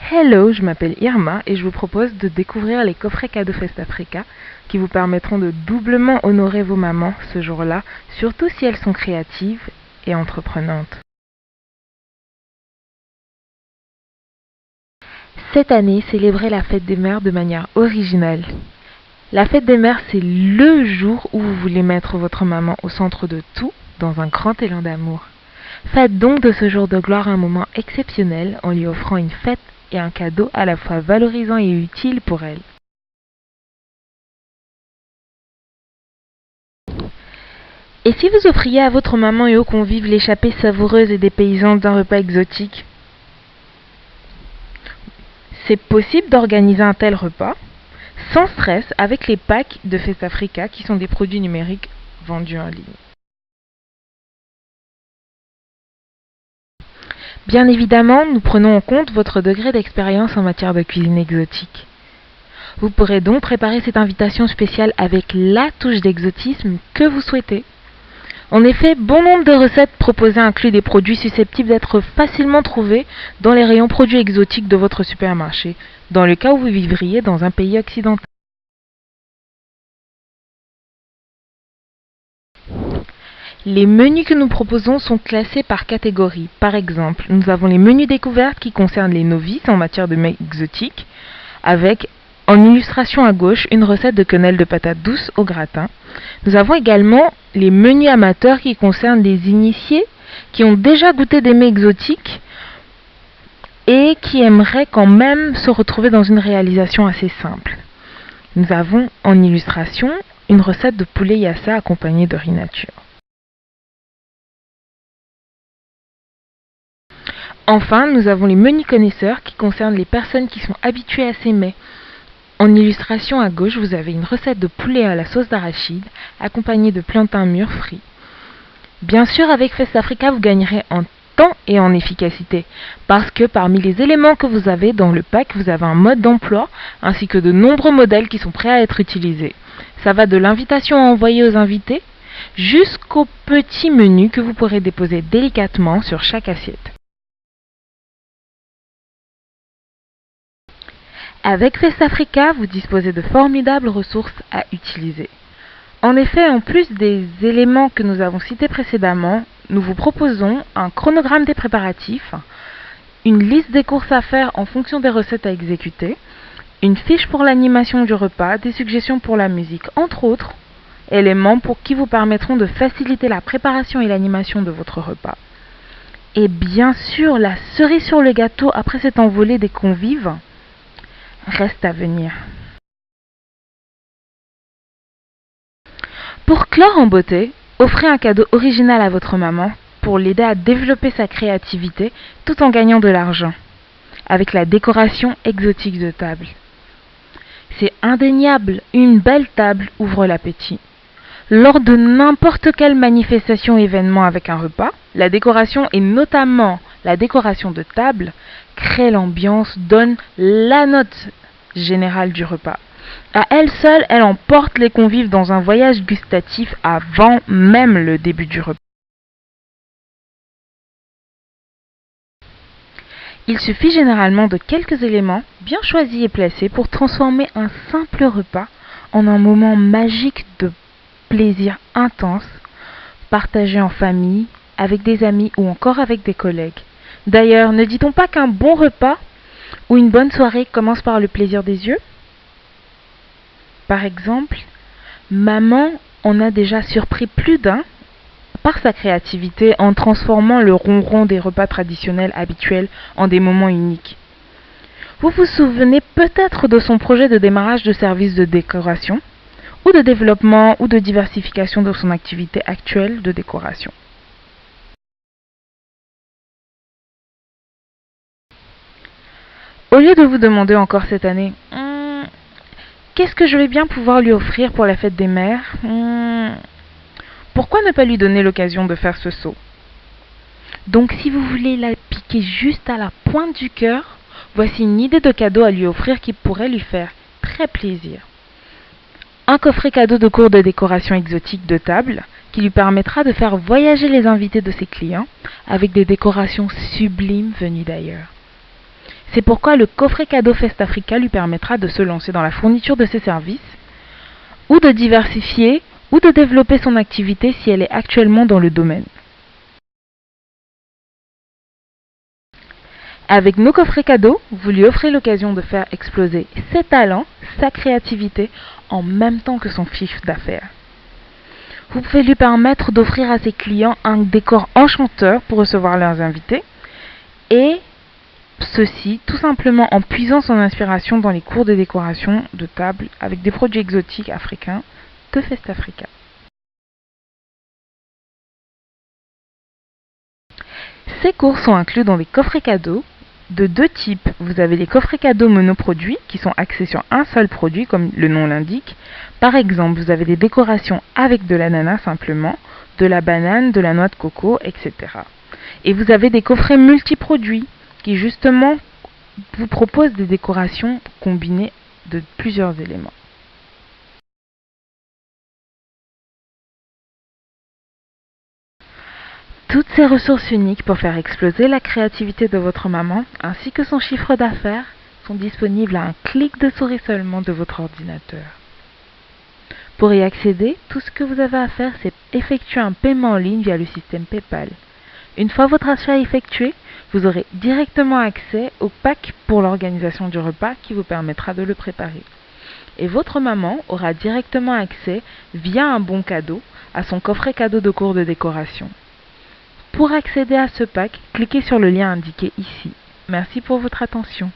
Hello, je m'appelle Irma et je vous propose de découvrir les coffrets cadeaux Festafrica qui vous permettront de doublement honorer vos mamans ce jour-là, surtout si elles sont créatives et entreprenantes. Cette année, célébrez la fête des mères de manière originale. La fête des mères, c'est le jour où vous voulez mettre votre maman au centre de tout dans un grand élan d'amour. Faites donc de ce jour de gloire un moment exceptionnel en lui offrant une fête et un cadeau à la fois valorisant et utile pour elle. Et si vous offriez à votre maman et aux convives l'échappée savoureuse et dépaysante d'un repas exotique? C'est possible d'organiser un tel repas sans stress avec les packs de Festafrica qui sont des produits numériques vendus en ligne. Bien évidemment, nous prenons en compte votre degré d'expérience en matière de cuisine exotique. Vous pourrez donc préparer cette invitation spéciale avec la touche d'exotisme que vous souhaitez. En effet, bon nombre de recettes proposées incluent des produits susceptibles d'être facilement trouvés dans les rayons produits exotiques de votre supermarché, dans le cas où vous vivriez dans un pays occidental. Les menus que nous proposons sont classés par catégorie. Par exemple, nous avons les menus découvertes qui concernent les novices en matière de mets exotiques, avec en illustration à gauche une recette de quenelle de patates douces au gratin. Nous avons également les menus amateurs qui concernent les initiés qui ont déjà goûté des mets exotiques et qui aimeraient quand même se retrouver dans une réalisation assez simple. Nous avons en illustration une recette de poulet yassa accompagnée de riz nature. Enfin, nous avons les menus connaisseurs qui concernent les personnes qui sont habituées à ces mets. En illustration à gauche, vous avez une recette de poulet à la sauce d'arachide accompagnée de plantains mûrs frits. Bien sûr, avec Festafrica, vous gagnerez en temps et en efficacité parce que parmi les éléments que vous avez dans le pack, vous avez un mode d'emploi ainsi que de nombreux modèles qui sont prêts à être utilisés. Ça va de l'invitation à envoyer aux invités jusqu'au petit menu que vous pourrez déposer délicatement sur chaque assiette. Avec Festafrica, vous disposez de formidables ressources à utiliser. En effet, en plus des éléments que nous avons cités précédemment, nous vous proposons un chronogramme des préparatifs, une liste des courses à faire en fonction des recettes à exécuter, une fiche pour l'animation du repas, des suggestions pour la musique, entre autres éléments qui vous permettront de faciliter la préparation et l'animation de votre repas. Et bien sûr, la cerise sur le gâteau après cette envolée des convives reste à venir. Pour clore en beauté, offrez un cadeau original à votre maman pour l'aider à développer sa créativité tout en gagnant de l'argent, avec la décoration exotique de table. C'est indéniable, une belle table ouvre l'appétit. Lors de n'importe quelle manifestation ou événement avec un repas, la décoration et notamment la décoration de table crée l'ambiance, donne la note générale du repas. À elle seule, elle emporte les convives dans un voyage gustatif avant même le début du repas. Il suffit généralement de quelques éléments bien choisis et placés pour transformer un simple repas en un moment magique de plaisir intense, partagé en famille, avec des amis ou encore avec des collègues. D'ailleurs, ne dit-on pas qu'un bon repas ou une bonne soirée commence par le plaisir des yeux? Par exemple, maman en a déjà surpris plus d'un par sa créativité en transformant le ronron des repas traditionnels habituels en des moments uniques. Vous vous souvenez peut-être de son projet de démarrage de service de décoration, ou de développement ou de diversification de son activité actuelle de décoration. Au lieu de vous demander encore cette année qu'est-ce que je vais bien pouvoir lui offrir pour la fête des mères, pourquoi ne pas lui donner l'occasion de faire ce saut? Donc si vous voulez la piquer juste à la pointe du cœur, voici une idée de cadeau à lui offrir qui pourrait lui faire très plaisir. Un coffret cadeau de cours de décoration exotique de table qui lui permettra de faire voyager les invités de ses clients avec des décorations sublimes venues d'ailleurs. C'est pourquoi le coffret cadeau Festafrica lui permettra de se lancer dans la fourniture de ses services, ou de diversifier, ou de développer son activité si elle est actuellement dans le domaine. Avec nos coffrets cadeaux, vous lui offrez l'occasion de faire exploser ses talents, sa créativité, en même temps que son chiffre d'affaires. Vous pouvez lui permettre d'offrir à ses clients un décor enchanteur pour recevoir leurs invités, et ceci tout simplement en puisant son inspiration dans les cours de décoration de table avec des produits exotiques africains de Festafrica. Ces cours sont inclus dans des coffrets cadeaux de deux types. Vous avez les coffrets cadeaux monoproduits qui sont axés sur un seul produit comme le nom l'indique. Par exemple, vous avez des décorations avec de l'ananas simplement, de la banane, de la noix de coco, etc. Et vous avez des coffrets multiproduits qui justement vous proposent des décorations combinées de plusieurs éléments. Toutes ces ressources uniques pour faire exploser la créativité de votre maman ainsi que son chiffre d'affaires sont disponibles à un clic de souris seulement de votre ordinateur. Pour y accéder, tout ce que vous avez à faire, c'est effectuer un paiement en ligne via le système PayPal. Une fois votre achat effectué, vous aurez directement accès au pack pour l'organisation du repas qui vous permettra de le préparer. Et votre maman aura directement accès, via un bon cadeau, à son coffret cadeau de cours de décoration. Pour accéder à ce pack, cliquez sur le lien indiqué ici. Merci pour votre attention.